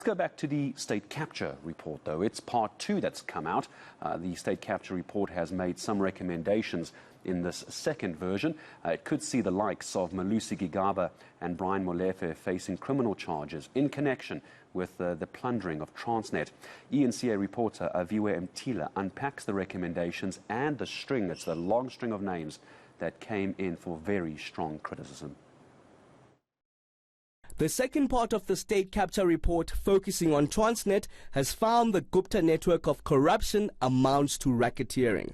Let's go back to the state capture report, though. It's part 2 that's come out. The state capture report has made some recommendations in this second version. It could see the likes of Malusi Gigaba and Brian Molefe facing criminal charges in connection with the plundering of Transnet. eNCA reporter Aviwe Mtila unpacks the recommendations and the string, it's a long string of names, that came in for very strong criticism. The second part of the state capture report, focusing on Transnet, has found the Gupta Network of corruption amounts to racketeering.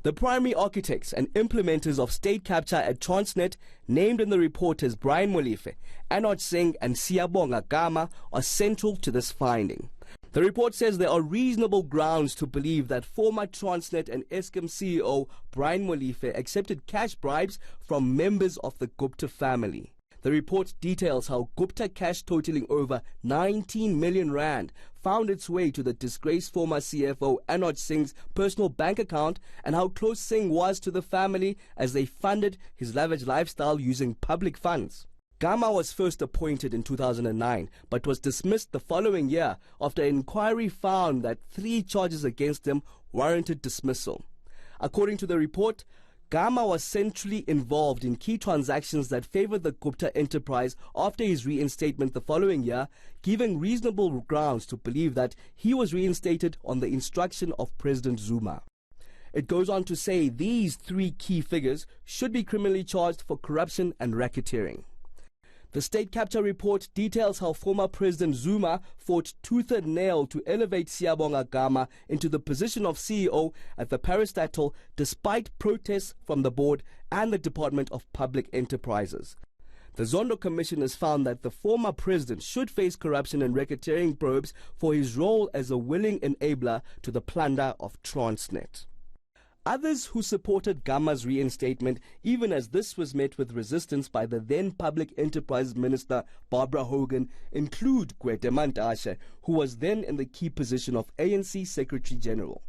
The primary architects and implementers of state capture at Transnet, named in the report as Brian Molefe, Anoj Singh and Siyabonga Gama, are central to this finding. The report says there are reasonable grounds to believe that former Transnet and eSCA CEO Brian Molefe accepted cash bribes from members of the Gupta family. The report details how Gupta cash totaling over 19 million rand found its way to the disgraced former CFO Anoj Singh's personal bank account, and how close Singh was to the family as they funded his lavish lifestyle using public funds. Gama was first appointed in 2009 but was dismissed the following year after an inquiry found that 3 charges against him warranted dismissal. According to the report, Gama was centrally involved in key transactions that favored the Gupta enterprise after his reinstatement the following year, giving reasonable grounds to believe that he was reinstated on the instruction of President Zuma. It goes on to say these 3 key figures should be criminally charged for corruption and racketeering. The state capture report details how former President Zuma fought tooth and nail to elevate Siyabonga Gama into the position of CEO at the parastatal despite protests from the board and the Department of Public Enterprises. The Zondo Commission has found that the former president should face corruption and racketeering probes for his role as a willing enabler to the plunder of Transnet. Others who supported Gama's reinstatement, even as this was met with resistance by the then Public Enterprise Minister Barbara Hogan, include Gwede Mantashe, who was then in the key position of ANC Secretary General.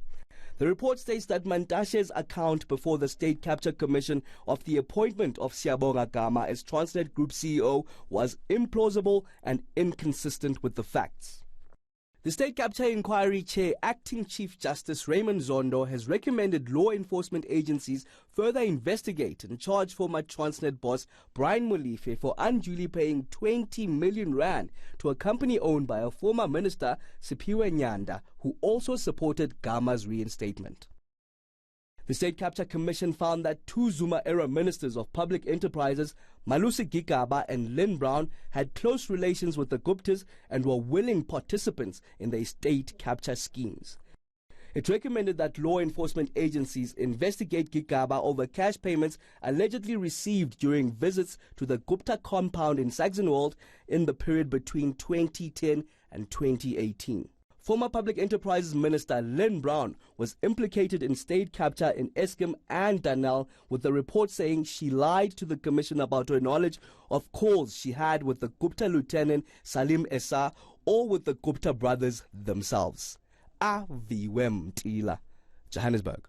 The report states that Mantashe's account before the State Capture Commission of the appointment of Siyabonga Gama as Transnet Group CEO was implausible and inconsistent with the facts. The State Capture Inquiry Chair, Acting Chief Justice Raymond Zondo, has recommended law enforcement agencies further investigate and charge former Transnet boss Brian Molefe for unduly paying 20 million rand to a company owned by a former minister, Siphiwe Nyanda, who also supported Gama's reinstatement. The State Capture Commission found that 2 Zuma-era ministers of public enterprises, Malusi Gigaba and Lynn Brown, had close relations with the Guptas and were willing participants in their state capture schemes. It recommended that law enforcement agencies investigate Gigaba over cash payments allegedly received during visits to the Gupta compound in Saxonwold in the period between 2010 and 2018. Former Public Enterprises Minister Lynn Brown was implicated in state capture in eSCA and Danel, with the report saying she lied to the Commission about her knowledge of calls she had with the Gupta Lieutenant Salim Essa or with the Gupta brothers themselves. Aviwe Mtila, Johannesburg.